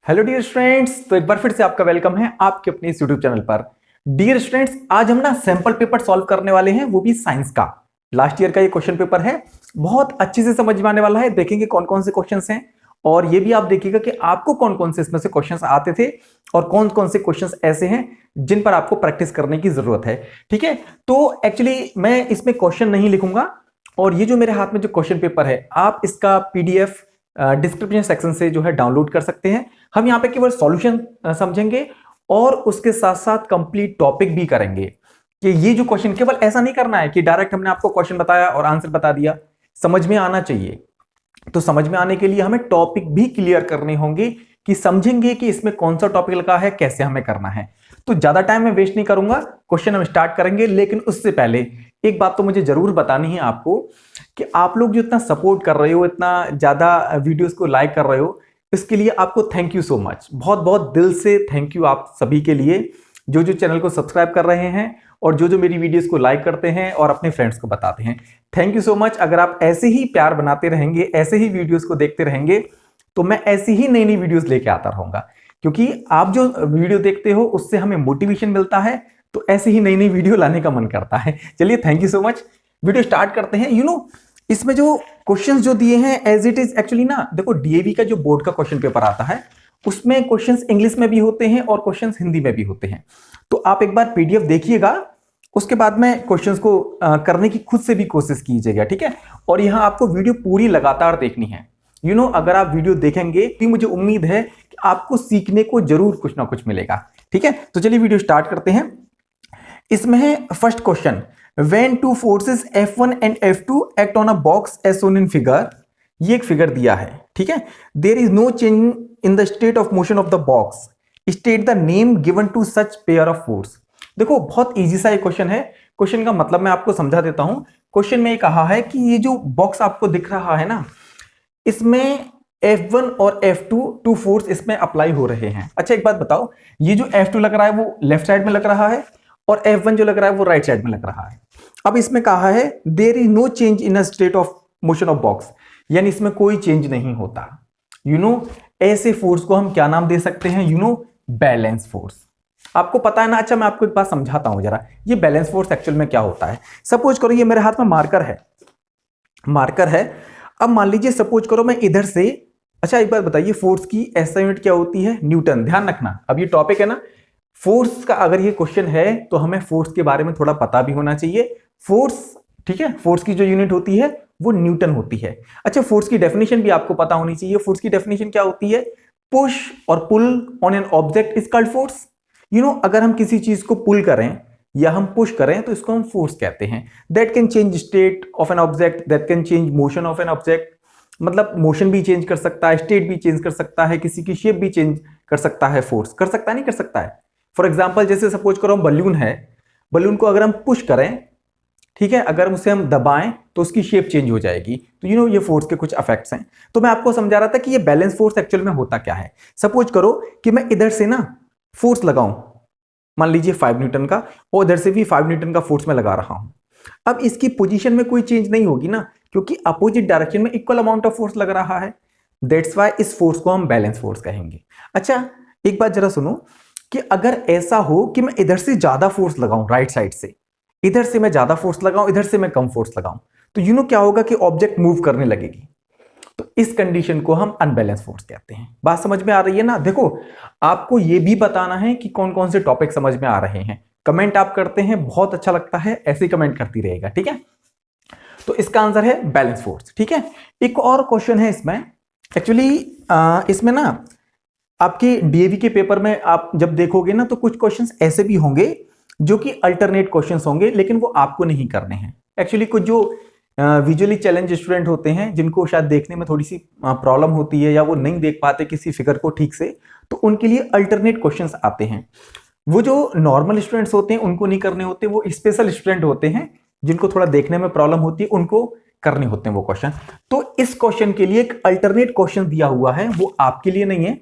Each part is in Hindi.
हेलो डियर स्टूडेंट्स, तो एक बार फिर से आपका वेलकम है आपके अपने इस यूट्यूब चैनल पर। डियर स्टूडेंट्स, आज हम ना सैंपल पेपर सॉल्व करने वाले हैं, वो भी साइंस का। लास्ट ईयर का ये क्वेश्चन पेपर है, बहुत अच्छे से समझ में आने वाला है। देखेंगे कौन कौन से क्वेश्चंस हैं और ये भी आप देखिएगा कि आपको कौन कौन से इसमें से क्वेश्चंस आते थे और कौन कौन से क्वेश्चंस ऐसे हैं जिन पर आपको प्रैक्टिस करने की जरूरत है। ठीक है, तो एक्चुअली मैं इसमें क्वेश्चन नहीं लिखूंगा और ये जो मेरे हाथ में जो क्वेश्चन पेपर है, आप इसका पीडीएफ डिस्क्रिप्शन सेक्शन से जो है डाउनलोड कर सकते हैं। हम यहाँ पे केवल सॉल्यूशन समझेंगे और उसके साथ साथ कंप्लीट टॉपिक भी करेंगे कि ये जो क्वेश्चन, केवल ऐसा नहीं करना है कि डायरेक्ट हमने आपको क्वेश्चन बताया और आंसर बता दिया। समझ में आना चाहिए, तो समझ में आने के लिए हमें टॉपिक भी क्लियर करने होंगे कि समझेंगे कि इसमें कौन सा टॉपिक लगा है, कैसे हमें करना है। तो ज्यादा टाइम मैं वेस्ट नहीं करूंगा, क्वेश्चन हम स्टार्ट करेंगे। लेकिन उससे पहले एक बात तो मुझे जरूर बतानी है आपको कि आप लोग जो इतना सपोर्ट कर रहे हो, इतना ज्यादा वीडियोस को लाइक कर रहे हो, इसके लिए आपको थैंक यू सो मच। बहुत बहुत दिल से थैंक यू आप सभी के लिए, जो जो चैनल को सब्सक्राइब कर रहे हैं और जो जो मेरी वीडियोस को लाइक करते हैं और अपने फ्रेंड्स को बताते हैं। Thank you so much. अगर आप ऐसे ही प्यार बनाते रहेंगे, ऐसे ही वीडियोस को देखते रहेंगे, तो मैं ऐसी ही नई नई वीडियोस लेके आता रहूंगा, क्योंकि आप जो वीडियो देखते हो उससे हमें मोटिवेशन मिलता है, तो ऐसे ही नई नई वीडियो लाने का मन करता है। चलिए, thank you so much. Video start करते हैं। इसमें जो क्वेश्चंस जो दिए हैं एज इट इज, एक्चुअली ना देखो, डीएवी का जो बोर्ड का क्वेश्चन पेपर आता है उसमें क्वेश्चंस इंग्लिश में भी होते हैं और क्वेश्चंस हिंदी में भी होते हैं। तो आप एक बार पीडीएफ देखिएगा, उसके बाद में क्वेश्चंस को करने की खुद से भी कोशिश कीजिएगा, ठीक है। और यहां आपको वीडियो पूरी लगातार देखनी है। अगर आप वीडियो देखेंगे तो मुझे उम्मीद है कि आपको सीखने को जरूर कुछ ना कुछ मिलेगा, ठीक है। तो चलिए वीडियो स्टार्ट करते हैं। इसमें है first question, when two forces F1 and F2 act on a box as shown in figure। ये एक फिगर दिया है, ठीक है। there is no change in the state of motion of the box, state the name given to such pair of force। देखो, बहुत इजी सा ये क्वेश्चन है। क्वेश्चन का मतलब मैं आपको समझा देता हूं। क्वेश्चन में ये कहा है कि ये जो बॉक्स आपको दिख रहा है ना, इसमें F1 और F2 टू फोर्स इसमें अप्लाई हो रहे हैं। अच्छा, एक बात बताओ, ये जो F2 लग रहा है वो लेफ्ट साइड में लग रहा है और F1 जो लग रहा है वो राइट साइड में लग रहा है। अब इसमें कहा है there is no change in a state of motion of box, यानी इसमें कोई चेंज नहीं होता। ऐसे फोर्स को हम क्या नाम दे सकते हैं? Balance force. आपको पता है ना। अच्छा, मैं आपको एक बात समझाता हूं जरा, ये बैलेंस फोर्स एक्चुअल में क्या होता है। सपोज करो ये मेरे हाथ में मार्कर है। अब मान लीजिए, सपोज करो मैं इधर से, अच्छा एक बार बताइए, फोर्स की एसआई यूनिट क्या होती है? न्यूटन। ध्यान रखना, अब ये टॉपिक है ना फोर्स का, अगर ये क्वेश्चन है तो हमें फोर्स के बारे में थोड़ा पता भी होना चाहिए। फोर्स, ठीक है, फोर्स की जो यूनिट होती है वो न्यूटन होती है। अच्छा, फोर्स की डेफिनेशन भी आपको पता होनी चाहिए। फोर्स की डेफिनेशन क्या होती है? पुश और pull on an object is called force. अगर हम किसी चीज को पुल करें या हम पुश करें तो इसको हम फोर्स कहते हैं। That can change state of an object, that can change motion of an object. मतलब मोशन भी चेंज कर सकता है, स्टेट भी चेंज कर सकता है, किसी की शेप भी चेंज कर सकता है। फोर्स कर सकता है, नहीं कर सकता है। फॉर एग्जाम्पल, जैसे सपोज करो बलून है, बलून को अगर हम पुश करें, ठीक है, अगर उसे हम दबाएं तो उसकी शेप चेंज हो जाएगी। तो ये फोर्स के कुछ इफेक्ट्स हैं। तो मैं आपको समझा रहा था कि ये बैलेंस फोर्स एक्चुअल में होता क्या है। सपोज करो कि मैं इधर से ना फोर्स लगाऊं, मान लीजिए 5 न्यूटन का, और इधर से भी 5 न्यूटन का फोर्स मैं लगा रहा हूं। अब इसकी पोजीशन में कोई चेंज नहीं होगी ना, क्योंकि अपोजिट डायरेक्शन में इक्वल अमाउंट ऑफ फोर्स लग रहा है। दैट्स व्हाई इस फोर्स को हम बैलेंस फोर्स कहेंगे। अच्छा, एक बात जरा सुनो कि अगर ऐसा हो कि मैं इधर से ज्यादा फोर्स लगाऊं, राइट साइड से, इधर से मैं ज्यादा फोर्स लगाऊं, इधर से मैं कम फोर्स लगाऊं, तो क्या होगा कि ऑब्जेक्ट मूव करने लगेगी। तो इस कंडीशन को हम अनबैलेंस फोर्स कहते हैं। बात समझ में आ रही है ना? देखो, आपको यह भी बताना है कि कौन कौन से टॉपिक समझ में आ रहे हैं। कमेंट आप करते हैं, बहुत अच्छा लगता है, ऐसे ही कमेंट करती रहेगा, ठीक है। तो इसका आंसर है बैलेंस फोर्स, ठीक है। एक और क्वेश्चन है इसमें, एक्चुअली इसमें ना आपके डीएवी के पेपर में आप जब देखोगे ना, तो कुछ क्वेश्चंस ऐसे भी होंगे जो कि अल्टरनेट क्वेश्चंस होंगे, लेकिन वो आपको नहीं करने हैं। एक्चुअली कुछ जो विजुअली चैलेंज स्टूडेंट होते हैं, जिनको शायद देखने में थोड़ी सी प्रॉब्लम होती है या वो नहीं देख पाते किसी फिगर को ठीक से, तो उनके लिए अल्टरनेट क्वेश्चंस आते हैं। वो जो नॉर्मल स्टूडेंट्स होते हैं उनको नहीं करने होते, वो स्पेशल स्टूडेंट होते हैं जिनको थोड़ा देखने में प्रॉब्लम होती है, उनको करने होते हैं वो क्वेश्चन। तो इस क्वेश्चन के लिए एक अल्टरनेट क्वेश्चन दिया हुआ है, वो आपके लिए नहीं है,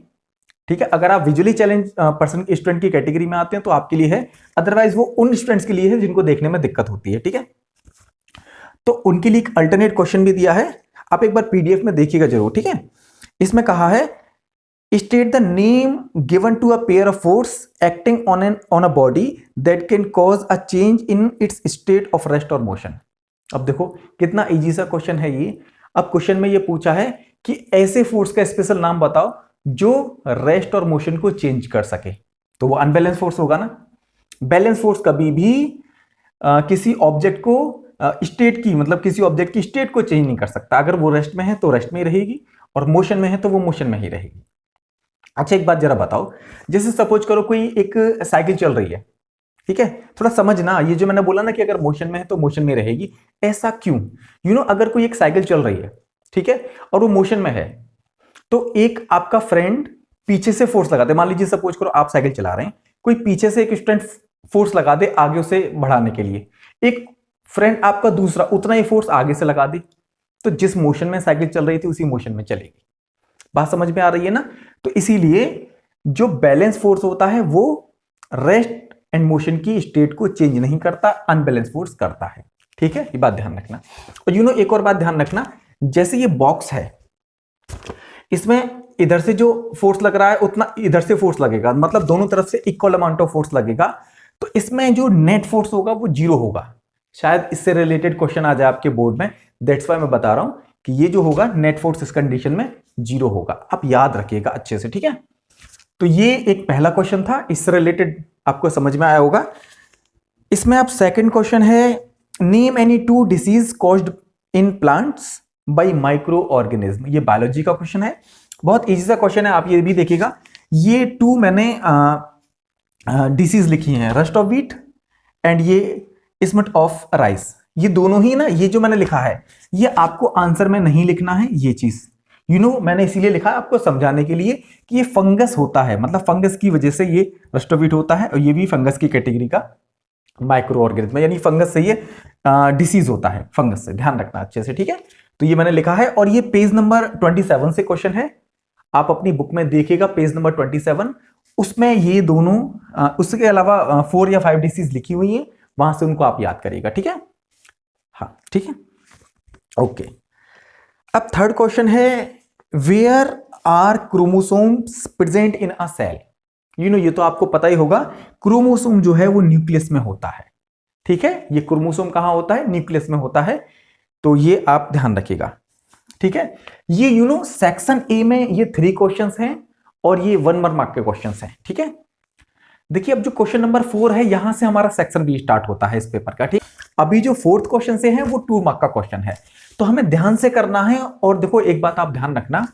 ठीक है। अगर आप विजुअली चैलेंज पर्सन के स्टूडेंट की कैटेगरी में आते हैं तो आपके लिए है, अदरवाइज वो उन स्टूडेंट्स के लिए है जिनको देखने में दिक्कत होती है, ठीक है। तो उनके लिए एक अल्टरनेट क्वेश्चन भी दिया है, आप एक बार पीडीएफ में देखिएगा जरूर, ठीक है। इसमें कहा है State the name given to a pair of force acting on a body that can cause a change in its state of rest or motion. अब देखो कितना इजी सा क्वेश्चन है ये। अब क्वेश्चन में ये पूछा है कि ऐसे फोर्स का स्पेशल नाम बताओ जो रेस्ट और मोशन को चेंज कर सके। तो वो अनबैलेंस फोर्स होगा ना। बैलेंस फोर्स कभी भी किसी ऑब्जेक्ट को स्टेट की मतलब किसी ऑब्जेक्ट की स्टेट को चेंज नहीं कर सकता। अगर वो रेस्ट में है तो रेस्ट में ही रहेगी और मोशन में है तो वो मोशन में ही रहेगी। अच्छा एक बात जरा बताओ, जैसे सपोज करो कोई एक साइकिल चल रही है, ठीक है, थोड़ा समझना, ये जो मैंने बोला ना कि अगर मोशन में है तो मोशन में रहेगी, ऐसा क्यों? अगर कोई एक साइकिल चल रही है, ठीक है, और वो मोशन में है, तो एक आपका फ्रेंड पीछे से फोर्स लगा दे। मान लीजिए सपोज करो आप साइकिल चला रहे हैं, कोई पीछे से एक स्टूडेंट फोर्स लगा दे आगे उसे बढ़ाने के लिए, एक फ्रेंड आपका दूसरा उतना ही फोर्स आगे से लगा दे, तो जिस मोशन में साइकिल चल रही थी उसी मोशन में चलेगी। बात समझ में आ रही है ना? तो इसीलिए जो बैलेंस फोर्स होता है वो रेस्ट एंड मोशन की स्टेट को चेंज नहीं करता, अनबैलेंस फोर्स करता है। ठीक है, ये बात ध्यान रखना। और एक और बात ध्यान रखना, जैसे ये बॉक्स है, इसमें इधर से जो फोर्स लग रहा है उतना इधर से फोर्स लगेगा, मतलब दोनों तरफ से इक्वल अमाउंट ऑफ फोर्स लगेगा, तो इसमें जो नेट फोर्स होगा वो जीरो होगा। शायद इससे रिलेटेड क्वेश्चन आ जाए आपके बोर्ड में, दैट्स व्हाई मैं बता रहा हूं कि ये जो होगा नेट फोर्स इस कंडीशन में जीरो होगा। आप याद रखिएगा अच्छे से, ठीक है। तो ये एक पहला क्वेश्चन था, इससे रिलेटेड आपको समझ में आया होगा। इसमें आप सेकंड क्वेश्चन है, name any two disease caused in plants by micro organism. ये बायोलॉजी का क्वेश्चन है, बहुत इजी सा क्वेश्चन है, आप ये भी देखिएगा। ये टू मैंने डिसीज लिखी हैं, रस्ट ऑफ व्हीट एंड ये स्मिट ऑफ राइस। ये दोनों ही ना, ये जो मैंने लिखा है ये आपको आंसर में नहीं लिखना है, ये चीज मैंने इसीलिए लिखा है आपको समझाने के लिए कि ये फंगस होता है, मतलब फंगस की वजह से ये रस्ट ऑफ व्हीट होता है, और ये भी फंगस की कैटेगरी का माइक्रो ऑर्गेनिज्म, यानी फंगस से ये डिसीज होता है, फंगस से। ध्यान रखना अच्छे से, ठीक है। तो ये मैंने लिखा है, और ये पेज नंबर 27 से क्वेश्चन है, आप अपनी बुक में देखिएगा पेज नंबर 27, उसमें ये दोनों उसके अलावा 4 या 5 डिसीज लिखी हुई है, वहां से उनको आप याद करिएगा, ठीक है। हाँ ठीक है, ओके। अब थर्ड क्वेश्चन है, where are chromosomes present in a cell. ये तो आपको पता ही होगा, क्रोमोसोम जो है वो न्यूक्लियस में होता है, ठीक है। ये क्रोमोसोम कहां होता है? न्यूक्लियस में होता है, तो ये आप ध्यान रखिएगा, ठीक है। ये सेक्शन ए में ये 3 क्वेश्चंस हैं और ये 1 मार्क के क्वेश्चंस हैं, ठीक है। देखिए अब जो क्वेश्चन नंबर 4 है, यहां से हमारा सेक्शन बी स्टार्ट होता है इस पेपर का, ठीक। अभी जो 4th क्वेश्चन से है वो 2 मार्क का क्वेश्चन है, तो हमें ध्यान से करना है। और देखो एक बात आप ध्यान रखना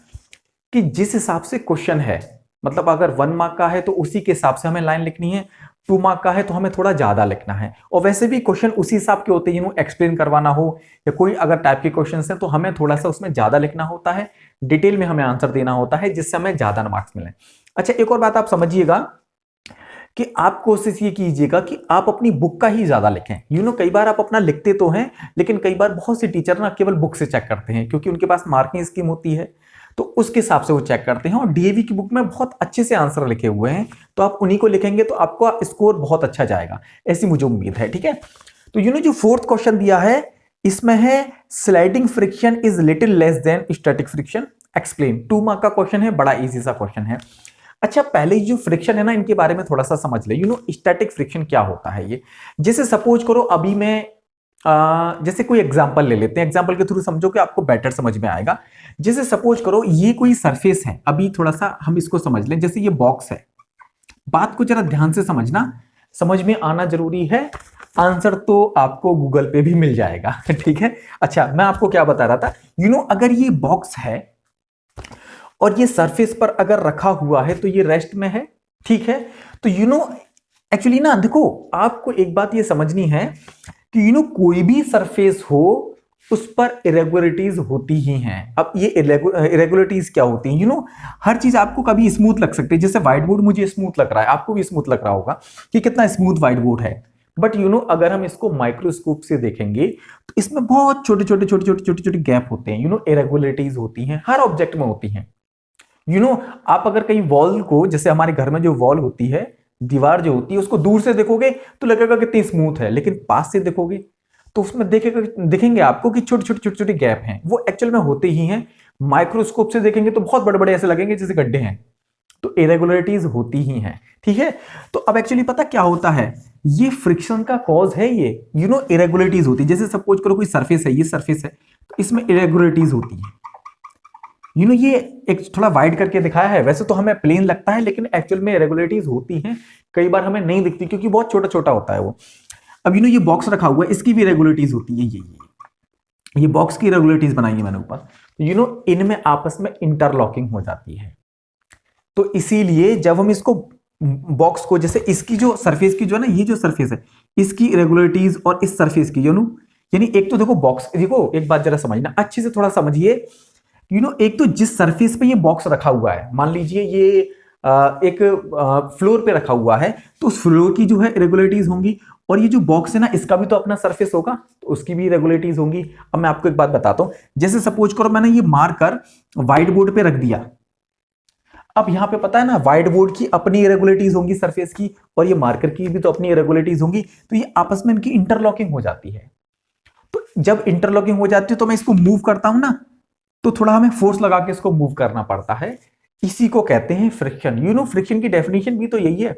कि जिस हिसाब से क्वेश्चन है, मतलब अगर 1 मार्क का है तो उसी के हिसाब से हमें लाइन लिखनी है, 2 मार्क का है तो हमें थोड़ा ज्यादा लिखना है। और वैसे भी क्वेश्चन उसी हिसाब के होते हैं, एक्सप्लेन करवाना हो या कोई अगर टाइप के क्वेश्चन है तो हमें थोड़ा सा उसमें ज्यादा लिखना होता है, डिटेल में हमें आंसर देना होता है, जिससे हमें ज्यादा मार्क्स मिले। अच्छा एक और बात आप समझिएगा कि आप कोशिश ये कीजिएगा कि आप अपनी बुक का ही ज्यादा लिखें। कई बार आप अपना लिखते तो हैं, लेकिन कई बार बहुत से टीचर ना केवल बुक से चेक करते हैं, क्योंकि उनके पास मार्किंग स्कीम होती है, तो उसके हिसाब से वो चेक करते हैं। और डीएवी की बुक में बहुत अच्छे से आंसर लिखे हुए हैं, तो आप उन्हीं को लिखेंगे तो आपका स्कोर बहुत अच्छा जाएगा, ऐसी मुझे उम्मीद है, ठीक है। तो जो 4th क्वेश्चन दिया है, इसमें है sliding friction is little less than static friction, explain. 2 mark का क्वेश्चन है, बड़ा इजी सा क्वेश्चन है। अच्छा पहले जो फ्रिक्शन है ना, इनके बारे में थोड़ा सा समझ ले। स्टैटिक फ्रिक्शन क्या होता है ये? जैसे सपोज करो अभी मैं जैसे कोई एग्जांपल ले लेते हैं, एग्जांपल के थ्रू समझो कि आपको बेटर समझ में आएगा। जैसे सपोज करो ये कोई सरफेस है, अभी थोड़ा सा हम इसको समझ लें, जैसे ये बॉक्स है। बात को जरा ध्यान से समझना, समझ में आना जरूरी है, आंसर तो आपको गूगल पे भी मिल जाएगा, ठीक है। अच्छा मैं आपको क्या बता रहा था, अगर ये बॉक्स है और ये सरफेस पर अगर रखा हुआ है तो ये रेस्ट में है, ठीक है। तो एक्चुअली ना देखो, आपको एक बात ये समझनी है कि कोई भी सरफेस हो उस पर इरेगुलरिटीज होती ही हैं। अब ये इरेगुलरिटीज क्या होती हैं? हर चीज आपको कभी स्मूथ लग सकती है, जैसे व्हाइट बोर्ड मुझे स्मूथ लग रहा है, आपको भी स्मूथ लग रहा होगा कि कितना स्मूथ व्हाइट बोर्ड है। बट अगर हम इसको माइक्रोस्कोप से देखेंगे तो इसमें बहुत छोटे छोटे गैप होते हैं, इरेगुलरिटीज होती हैं, हर ऑब्जेक्ट में होती हैं। आप अगर कहीं वॉल को, जैसे हमारे घर में जो वॉल होती है, दीवार जो होती है, उसको दूर से देखोगे तो लगेगा कितनी स्मूथ है, लेकिन पास से देखोगे तो उसमें देखेंगे आपको कि छोटे छोटे गैप हैं, वो एक्चुअल में होते ही हैं। माइक्रोस्कोप से देखेंगे तो बहुत बड़े बड़े ऐसे लगेंगे जैसे गड्ढे हैं, तो इरेगुलरिटीज होती ही हैं, ठीक है। तो अब एक्चुअली पता क्या होता है, ये फ्रिक्शन का कॉज है, ये इरेगुलरिटीज होती है। जैसे सपोज करो कोई सरफेस है, ये सरफेस है, तो इसमें इरेगुलरिटीज होती है। ये एक थोड़ा वाइड करके दिखाया है, वैसे तो हमें प्लेन लगता है लेकिन एक्चुअल में इरेगुलरिटीज होती हैं, कई बार हमें नहीं दिखती क्योंकि बहुत छोटा छोटा होता है वो। अब ये बॉक्स रखा हुआ है, इसकी भी इरेगुलरिटीज होती है, ये बॉक्स की इरेगुलरिटीज बनाई है मैंने ऊपर, तो इनमें आपस में इंटरलॉकिंग हो जाती है। तो इसीलिए जब हम इसको बॉक्स को, जैसे इसकी जो सरफेस की जो है ना, ये जो सरफेस है, इसकी इरेगुलरिटीज और इस सरफेस की यानी एक तो देखो बॉक्स, देखो एक बात जरा समझना अच्छे से, थोड़ा समझिए। एक तो जिस सरफेस पे ये बॉक्स रखा हुआ है, मान लीजिए ये एक फ्लोर पे रखा हुआ है, तो उस फ्लोर की जो है इरेगुलरिटीज होंगी, और ये जो बॉक्स है ना, इसका भी तो अपना सरफेस होगा, तो उसकी भी इरेगुलरिटीज होंगी। अब मैं आपको एक बात बताता हूं, जैसे सपोज करो मैंने ये मार्कर व्हाइट बोर्ड पे रख दिया, अब यहां पे पता है ना, व्हाइट बोर्ड की अपनी इरेगुलरिटीज होंगी सरफेस की, और ये मार्कर की भी तो अपनी इरेगुलरिटीज होंगी, तो ये आपस में इनकी इंटरलॉकिंग हो जाती है। तो जब इंटरलॉकिंग हो जाती है तो मैं इसको मूव करता हूं ना, तो थोड़ा हमें फोर्स लगा के इसको मूव करना पड़ता है, इसी को कहते हैं फ्रिक्शन। फ्रिक्शन की डेफिनेशन भी तो यही है,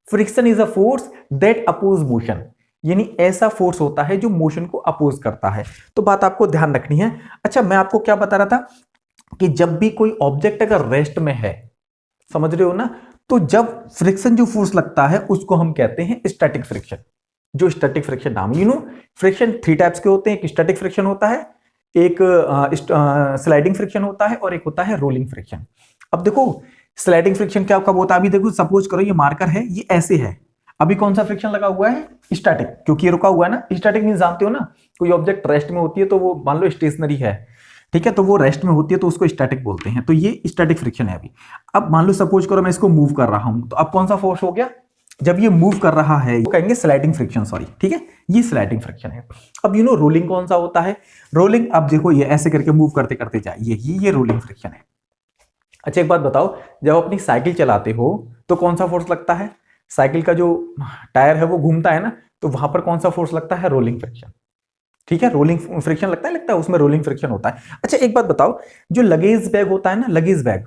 friction is a force that oppose motion, यानी ऐसा फोर्स होता है जो मोशन को अपोज करता है। तो बात आपको ध्यान रखनी है। अच्छा, मैं आपको क्या बता रहा था कि जब भी कोई ऑब्जेक्ट अगर रेस्ट में है, समझ रहे हो ना, तो जब फ्रिक्शन जो फोर्स लगता है उसको हम कहते हैं स्टैटिक फ्रिक्शन। जो स्टैटिक फ्रिक्शन नाम, फ्रिक्शन 3 टाइप्स के होते हैं, एक स्टैटिक फ्रिक्शन होता है, एक स्लाइडिंग फ्रिक्शन होता है, और एक होता है रोलिंग फ्रिक्शन। अब देखो स्लाइडिंग फ्रिक्शन क्या कब होता है, अभी देखो सपोज करो ये मार्कर है, ये ऐसे है, अभी कौन सा फ्रिक्शन लगा हुआ है, स्टैटिक, क्योंकि ये रुका हुआ है ना। स्टैटिक मींस जानते हो ना, कोई ऑब्जेक्ट रेस्ट में होती है तो वो मान लो स्टेशनरी है, ठीक है, तो वो रेस्ट में होती है तो उसको स्टैटिक बोलते हैं, तो ये स्टैटिक फ्रिक्शन है। अभी अब मान लो सपोज करो मैं इसको मूव कर रहा हूं, तो अब कौन सा फोर्स हो गया, जब ये मूव कर रहा है वो कहेंगे स्लाइडिंग फ्रिक्शन, सॉरी, ठीक है, ये स्लाइडिंग फ्रिक्शन है। अब रोलिंग कौन सा होता है, रोलिंग, अब देखो ये ऐसे करके मूव करते करते जाइए, ये रोलिंग फ्रिक्शन है। अच्छा एक बात बताओ, जब अपनी साइकिल चलाते हो तो कौन सा फोर्स लगता है, साइकिल का जो टायर है वो घूमता है ना, तो वहां पर कौन सा फोर्स लगता है, रोलिंग फ्रिक्शन, ठीक है, रोलिंग फ्रिक्शन लगता है, उसमें रोलिंग फ्रिक्शन होता है। अच्छा एक बात बताओ, जो लगेज बैग होता है ना, लगेज बैग,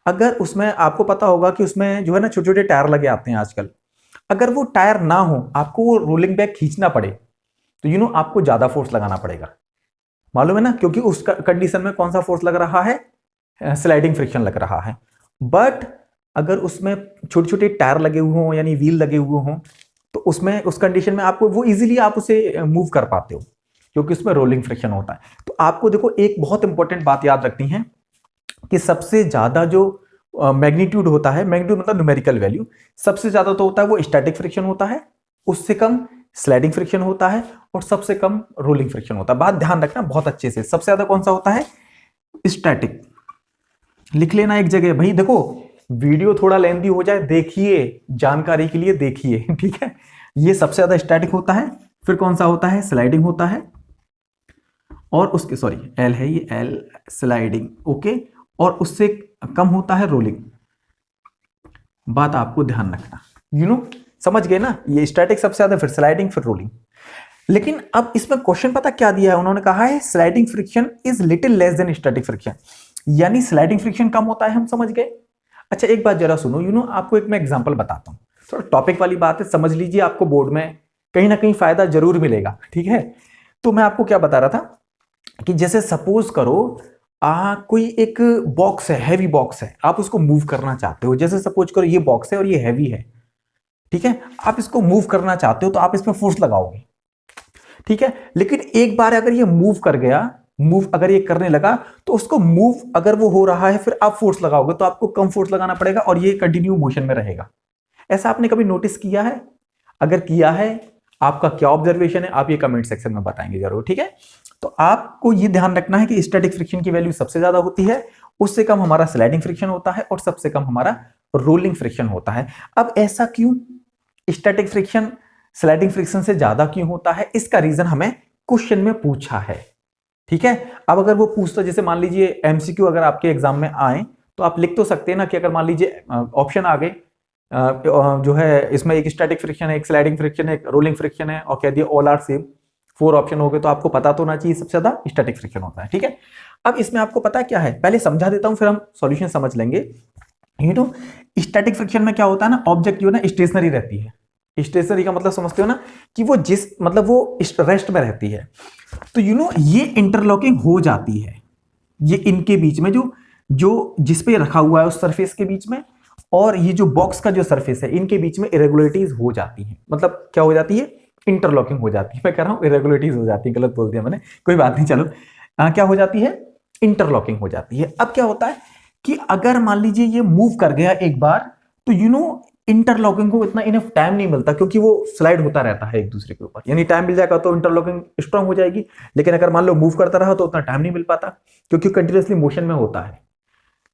अगर उसमें आपको पता होगा कि उसमें जो है ना छोटे छोटे टायर लगे आते हैं आजकल, अगर वो टायर ना हो, आपको वो रोलिंग बैग खींचना पड़े, तो आपको ज्यादा फोर्स लगाना पड़ेगा, मालूम है ना, क्योंकि उस कंडीशन में कौन सा फोर्स लग रहा है, स्लाइडिंग फ्रिक्शन लग रहा है। बट अगर उसमें छोटे छोटे टायर लगे हुए हों, यानी व्हील लगे हुए हों, तो उसमें उस कंडीशन में आपको वो इजीली आप उसे मूव कर पाते हो, क्योंकि उसमें रोलिंग फ्रिक्शन होता है। तो आपको देखो एक बहुत इंपॉर्टेंट बात याद रखनी है कि सबसे ज्यादा जो मैग्नीट्यूड होता है, मैग्नीट्यूड मतलब न्यूमेरिकल वैल्यू, सबसे ज्यादा तो होता है वो स्टैटिक फ्रिक्शन होता है, उससे कम स्लाइडिंग फ्रिक्शन होता है, और सबसे कम रोलिंग फ्रिक्शन होता है। बात ध्यान रखना बहुत अच्छे से, सबसे ज्यादा कौन सा होता है, स्टैटिक, लिख लेना एक जगह भाई। देखो वीडियो थोड़ा लेंथी हो जाए, देखिए, जानकारी के लिए देखिए, ठीक है। ये सबसे ज्यादा स्टैटिक होता है, फिर कौन सा होता है, स्लाइडिंग होता है, और उसके सॉरी एल है, ये एल स्लाइडिंग, ओके, और उससे कम होता है रोलिंग। बात आपको ध्यान रखना, समझ गए ना, ये स्टैटिक सबसे ज्यादा, फिर स्लाइडिंग, फिर रोलिंग। लेकिन अब इसमें क्वेश्चन पता क्या दिया है, उन्होंने कहा है sliding friction is little less than static friction, यानी स्लाइडिंग फ्रिक्शन कम होता है, हम समझ गए। अच्छा एक बात जरा सुनो, आपको एक मैं एग्जांपल बताता हूं, थोड़ा टॉपिक वाली बात है, समझ लीजिए, आपको बोर्ड में कहीं ना कहीं फायदा जरूर मिलेगा, ठीक है। तो मैं आपको क्या बता रहा था कि जैसे सपोज करो कोई एक बॉक्स है, हैवी बॉक्स है, आप उसको मूव करना चाहते हो, जैसे सपोज करो ये बॉक्स है और ये हैवी है, ठीक है, आप इसको मूव करना चाहते हो तो आप इसमें फोर्स लगाओगे, ठीक है। लेकिन एक बार अगर ये मूव कर गया, मूव अगर ये करने लगा, तो उसको मूव अगर वो हो रहा है, फिर आप फोर्स लगाओगे तो आपको कम फोर्स लगाना पड़ेगा, और ये कंटिन्यू मोशन में रहेगा। ऐसा आपने कभी नोटिस किया है? अगर किया है, आपका क्या ऑब्जर्वेशन है, आप ये कमेंट सेक्शन में बताएंगे जरूर, ठीक है। तो आपको ये ध्यान रखना है कि स्टैटिक फ्रिक्शन की वैल्यू सबसे ज्यादा होती है, उससे कम हमारा स्लाइडिंग फ्रिक्शन होता है, और सबसे कम हमारा रोलिंग फ्रिक्शन होता है। अब ऐसा क्यों, स्टैटिक फ्रिक्शन स्लाइडिंग फ्रिक्शन से ज्यादा क्यों होता है, इसका रीजन हमें क्वेश्चन में पूछा है, ठीक है। अब अगर वो पूछता, जैसे मान लीजिए एमसीक्यू अगर आपके एग्जाम में आए, तो आप लिख तो सकते हैं ना कि अगर मान लीजिए ऑप्शन आ गए जो है इसमें एक स्टैटिक फ्रिक्शन है, एक स्लाइडिंग फ्रिक्शन है, एक रोलिंग फ्रिक्शन है, और कह दिया ऑल आर सेम, 4 ऑप्शन हो गए, तो आपको पता तो होना चाहिए सबसे ज्यादा स्टैटिक फ्रिक्शन होता है, ठीक है। अब इसमें आपको पता क्या है, पहले समझा देता हूं, फिर हम सॉल्यूशन समझ लेंगे। यू नो स्टैटिक फ्रिक्शन में क्या होता है ना, ऑब्जेक्ट जो है ना स्टेशनरी रहती है। स्टेशनरी का मतलब समझते हो ना कि वो जिस मतलब वो रेस्ट में रहती है। तो ये इंटरलॉकिंग हो जाती है, ये इनके बीच में जो जो जिस पे रखा हुआ है उस सरफेस के बीच में, और ये जो बॉक्स का जो सरफेस है इनके बीच में इरेगुलरिटीज हो जाती है। मतलब क्या हो जाती है, इंटरलॉकिंग हो जाती है। मैं कह रहा हूं इरेगुलरिटीज हो जाती है, गलत बोल दिया मैंने, कोई बात नहीं। चलो क्या हो जाती है, इंटरलॉकिंग हो जाती है। अब क्या होता है कि अगर मान लीजिए ये मूव कर गया एक बार, तो इंटरलॉकिंग को इतना इनफ टाइम नहीं मिलता, क्योंकि वो स्लाइड होता रहता है एक दूसरे के ऊपर। यानी टाइम मिल जाएगा तो इंटरलॉकिंग स्ट्रांग हो जाएगी, लेकिन अगर मान लो मूव करता रहा तो उतना टाइम नहीं मिल पाता, क्योंकि कंटिन्यूअसली मोशन में होता है।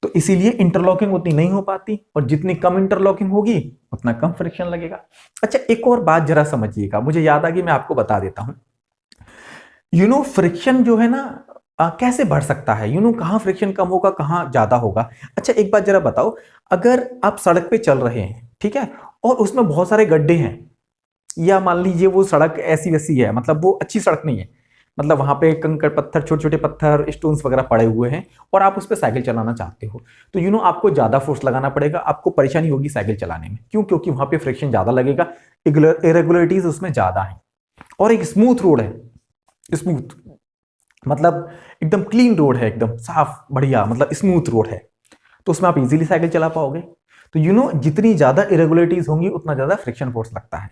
तो इसीलिए इंटरलॉकिंग उतनी नहीं हो पाती, और जितनी कम इंटरलॉकिंग होगी उतना कम फ्रिक्शन लगेगा। अच्छा, एक और बात जरा समझिएगा, मुझे याद आ गई, मैं आपको बता देता हूं। फ्रिक्शन जो है ना कैसे बढ़ सकता है, कहां फ्रिक्शन कम होगा, कहां ज्यादा होगा। अच्छा, एक बात जरा बताओ, अगर आप सड़क पे चल रहे हैं, ठीक है, और उसमें बहुत सारे गड्ढे हैं, या मान लीजिए वो सड़क ऐसी वैसी है, मतलब वो अच्छी सड़क नहीं है, मतलब वहां पे कंकड़ पत्थर, छोटे छोटे पत्थर, स्टोन्स वगैरह पड़े हुए हैं, और आप उस पर साइकिल चलाना चाहते हो, तो आपको ज्यादा फोर्स लगाना पड़ेगा, आपको परेशानी होगी साइकिल चलाने में। क्यों? क्योंकि वहां पे फ्रिक्शन ज्यादा लगेगा, इरेगुलरिटीज उसमें ज्यादा है। और एक स्मूथ रोड है, स्मूथ मतलब एकदम क्लीन रोड है, एकदम साफ बढ़िया, मतलब स्मूथ रोड है, तो उसमें आप इजीली साइकिल चला पाओगे। तो जितनी ज्यादा इरेगुलरिटीज होंगी उतना ज्यादा फ्रिक्शन फोर्स लगता है।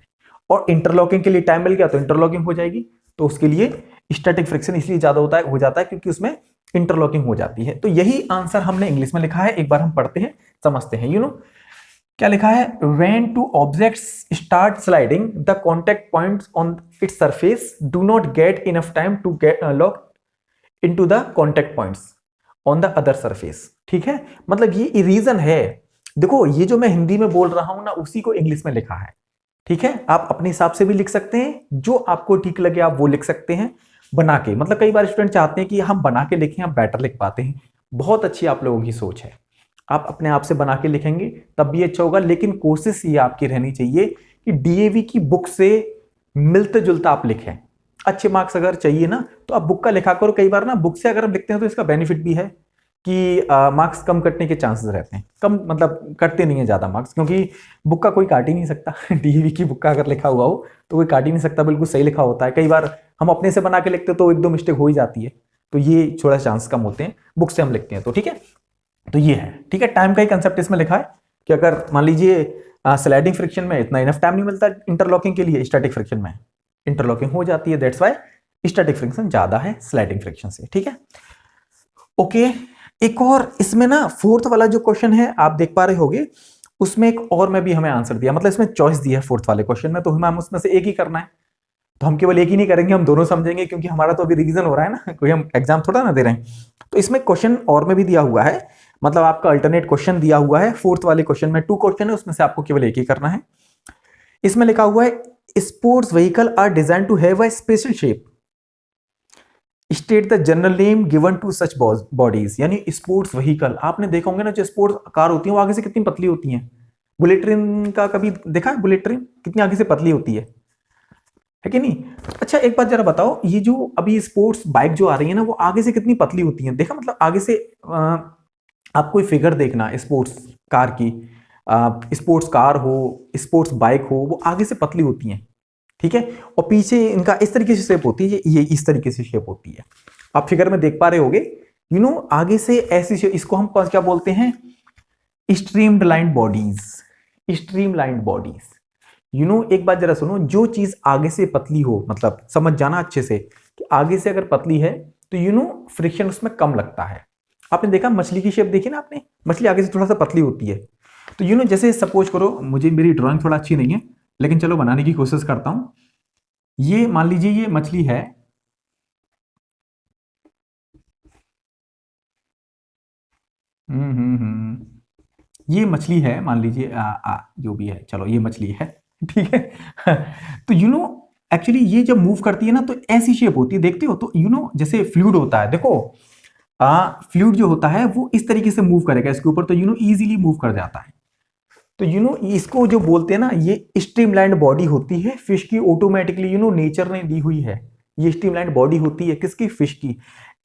और इंटरलॉकिंग के लिए टाइम मिल गया तो इंटरलॉकिंग हो जाएगी, तो उसके लिए स्टैटिक फ्रिक्शन इसलिए ज्यादा हो जाता है क्योंकि उसमें इंटरलॉकिंग हो जाती है। तो यही आंसर हमने इंग्लिश में लिखा है, एक बार हम पढ़ते हैं, समझते हैं। क्या लिखा है, when two objects start sliding the contact points on its surface do not get enough time to get lock into the contact points on the other surface। ठीक है, मतलब ये रीजन है। देखो, ये जो मैं हिंदी में बोल रहा हूं ना, उसी को इंग्लिश में लिखा है। ठीक है, आप अपने हिसाब से भी लिख सकते हैं, जो आपको ठीक लगे आप वो लिख सकते हैं बना के। मतलब कई बार स्टूडेंट चाहते हैं कि हम बना के लिखें, हम बेटर लिख पाते हैं। बहुत अच्छी आप लोगों की सोच है, आप अपने आप से बना के लिखेंगे तब भी अच्छा होगा, लेकिन कोशिश ये आपकी रहनी चाहिए कि डीएवी की बुक से मिलते जुलता आप लिखें। अच्छे मार्क्स अगर चाहिए ना तो आप बुक का लिखा करो। कई बार ना बुक से अगर हम लिखते हैं तो इसका बेनिफिट भी है कि मार्क्स कम कटने के चांसेस रहते हैं, कम मतलब कटते नहीं है ज्यादा मार्क्स, क्योंकि बुक का कोई काट ही नहीं सकता। डीएवी की बुक का अगर लिखा हुआ हो तो कोई काट ही नहीं सकता, बिल्कुल सही लिखा होता है। कई बार हम अपने से बना के लिखते तो एक दो मिस्टेक हो ही जाती है, तो ये थोड़ा चांस कम होते हैं, बुक से हम लिखते हैं तो। ठीक है, तो ये है। ठीक है, टाइम का ही कंसेप्ट इसमें लिखा है कि अगर मान लीजिए स्लाइडिंग फ्रिक्शन में इतना इनफ टाइम नहीं मिलता इंटरलॉकिंग के लिए, स्टैटिक फ्रिक्शन में इंटरलॉकिंग हो जाती है, दैट्स व्हाई स्टैटिक फ्रिक्शन ज्यादा है स्लाइडिंग फ्रिक्शन से। ठीक है, ओके। एक और इसमें ना फोर्थ वाला जो क्वेश्चन है आप देख पा रहे होगे, उसमें एक और में भी हमें आंसर दिया, मतलब इसमें चॉइस दिया है फोर्थ वाले क्वेश्चन में, तो हमें उसमें से एक ही करना है। तो हम केवल एक ही नहीं करेंगे, हम दोनों समझेंगे, क्योंकि हमारा तो अभी रिवीजन हो रहा है ना, कोई हम एग्जाम थोड़ा ना दे रहे हैं। तो इसमें क्वेश्चन और में भी दिया हुआ है, मतलब आपका अल्टरनेट क्वेश्चन दिया हुआ है। फोर्थ वाले क्वेश्चन में 2 क्वेश्चन है, उसमें से आपको केवल एक ही करना है। इसमें लिखा हुआ है sports vehicle are design to have a special shape, state the general name given to such bodies. यानी स्पोर्ट्स व्हीकल, आपने देखा होंगे ना, जो स्पोर्ट्स कार होती है वो आगे से कितनी पतली होती हैं। बुलेट ट्रेन का कभी देखा है, बुलेट ट्रेन कितनी आगे से पतली होती है कि नहीं। अच्छा, एक बात जरा बताओ, ये जो अभी स्पोर्ट्स बाइक जो आ रही है ना, वो आगे से कितनी पतली होती है। देखा, मतलब आगे से आप कोई फिगर देखना स्पोर्ट्स कार की, स्पोर्ट्स कार हो, स्पोर्ट्स बाइक हो, वो आगे से पतली होती हैं। ठीक है, और पीछे इनका इस तरीके से शेप होती है, ये इस तरीके से शेप होती है, आप फिगर में देख पा रहे होगे। आगे से ऐसी शेप, इसको हम क्या बोलते हैं, स्ट्रीमलाइंड बॉडीज, स्ट्रीमलाइंड बॉडीज। एक बात जरा सुनो, जो चीज आगे से पतली हो, मतलब समझ जाना अच्छे से कि आगे से अगर पतली है तो फ्रिक्शन उसमें कम लगता है। आपने देखा मछली की शेप देखी ना आपने, मछली आगे से थोड़ा सा पतली होती है। तो जैसे सपोज करो, मुझे मेरी ड्राइंग थोड़ा अच्छी नहीं है, लेकिन चलो बनाने की कोशिश करता हूं। ये मान लीजिए ये मछली है, ये मछली है, मान लीजिए जो भी है, चलो ये मछली है। ठीक है। तो एक्चुअली ये जब मूव करती है ना तो ऐसी शेप होती है, देखते हो। तो जैसे फ्लूइड होता है, देखो फ्लूइड जो होता है वो इस तरीके से मूव करेगा इसके ऊपर, तो इजीली मूव कर जाता है। तो इसको जो बोलते हैं ना, ये स्ट्रीमलाइंड बॉडी होती है फिश की, ऑटोमेटिकली नेचर ने दी हुई है। ये स्ट्रीमलाइंड बॉडी होती है किसकी, फिश की।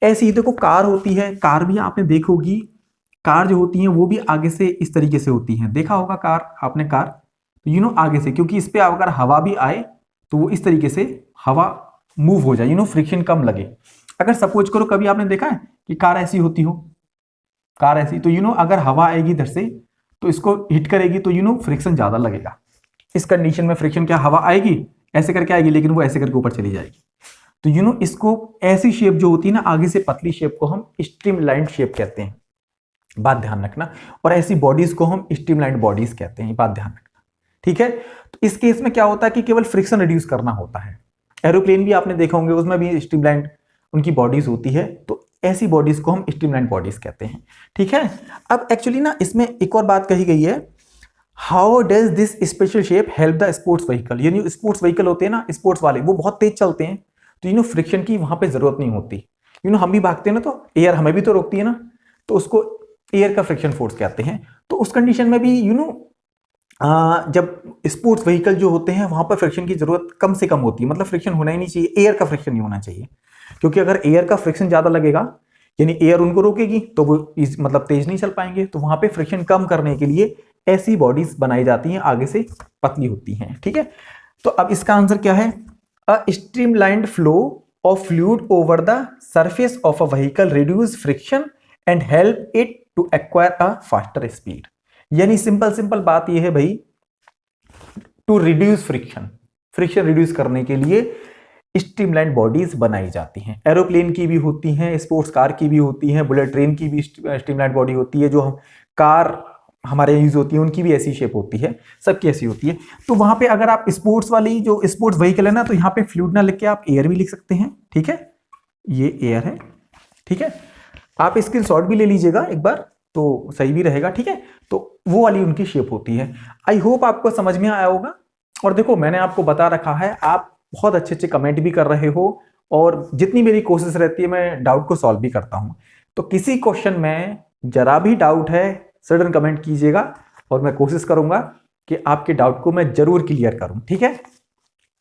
ऐसी ही देखो कार होती है, कार भी आपने देखोगी कार जो होती हैं वो भी आगे से इस तरीके से होती हैं। देखा होगा कार आपने, कार तो आगे से, क्योंकि इस पे अगर हवा भी आए तो वो इस तरीके से हवा मूव हो जाए, फ्रिक्शन कम लगे। अगर सपोज करो कभी आपने देखा है कि कार ऐसी होती हो, कार ऐसी, तो अगर हवा आएगी इधर से तो इसको हिट करेगी तो फ्रिक्शन ज्यादा लगेगा। इस कंडीशन में फ्रिक्शन क्या, हवा आएगी ऐसे करके आएगी लेकिन वो ऐसे करके ऊपर चली जाएगी। तो इसको ऐसी शेप जो होती है ना आगे से पतली शेप को हम स्ट्रीमलाइंड शेप कहते हैं, बात ध्यान रखना। और ऐसी बॉडीज को हम स्ट्रीमलाइंड बॉडीज कहते हैं, बात ध्यान रखना, ठीक है। तो इस केस में क्या होता है कि केवल फ्रिक्शन रिड्यूस करना होता है। एरोप्लेन भी आपने देखा होंगे, उसमें भी स्ट्रीमलाइंड उनकी बॉडीज होती है, तो ऐसी बॉडीज को हम स्ट्रीमलाइंड बॉडीज कहते हैं, ठीक है। अब एक्चुअली ना इसमें एक और बात कही गई है, how does this special shape help the sports vehicle, यानी स्पोर्ट्स व्हीकल होते हैं ना, स्पोर्ट्स वाले, वो बहुत तेज चलते हैं तो फ्रिक्शन की वहां पे जरूरत नहीं होती। हम भी भागते हैं ना तो एयर हमें भी तो रोकती है ना, तो उसको एयर का फ्रिक्शन फोर्स कहते हैं। तो उस कंडीशन में भी जब स्पोर्ट्स व्हीकल जो होते हैं वहां पर फ्रिक्शन की जरूरत कम से कम होती है, मतलब फ्रिक्शन होना ही नहीं चाहिए, एयर का फ्रिक्शन नहीं होना चाहिए। क्योंकि अगर एयर का फ्रिक्शन ज्यादा लगेगा यानी एयर उनको रोकेगी तो वो मतलब तेज नहीं चल पाएंगे। तो वहां पे फ्रिक्शन कम करने के लिए ऐसी बॉडीज बनाई जाती हैं, आगे से पतली होती हैं, ठीक है। तो अब इसका आंसर क्या है, a streamlined flow of fluid over the surface of a vehicle reduce friction and help it to acquire a faster speed. यानी सिंपल बात यह है भाई, to reduce friction, friction reduce करने के लिए स्ट्रीमलाइंड बॉडीज बनाई जाती हैं। एरोप्लेन की भी होती हैं, स्पोर्ट्स कार की भी होती हैं, बुलेट ट्रेन की भी स्ट्रीमलाइंड बॉडी होती है, जो हम कार हमारे यूज होती है उनकी भी ऐसी शेप होती है, सबकी ऐसी होती है। तो वहां पे अगर आप स्पोर्ट्स वाली जो स्पोर्ट्स व्हीकल है ना, तो यहाँ पे फ्लूइड ना लिख के आप एयर भी लिख सकते हैं, ठीक है, ये एयर है, ठीक है। आप स्क्रीनशॉट भी ले लीजिएगा एक बार तो सही भी रहेगा, ठीक है। तो वो वाली उनकी शेप होती है। आई होप आपको समझ में आया होगा। और देखो मैंने आपको बता रखा है, आप बहुत अच्छे कमेंट भी कर रहे हो और जितनी मेरी कोशिश रहती है मैं डाउट को सॉल्व भी करता हूं। तो किसी क्वेश्चन में जरा भी डाउट है सडन कमेंट कीजिएगा और मैं कोशिश करूंगा कि आपके डाउट को मैं जरूर क्लियर करूं, ठीक है।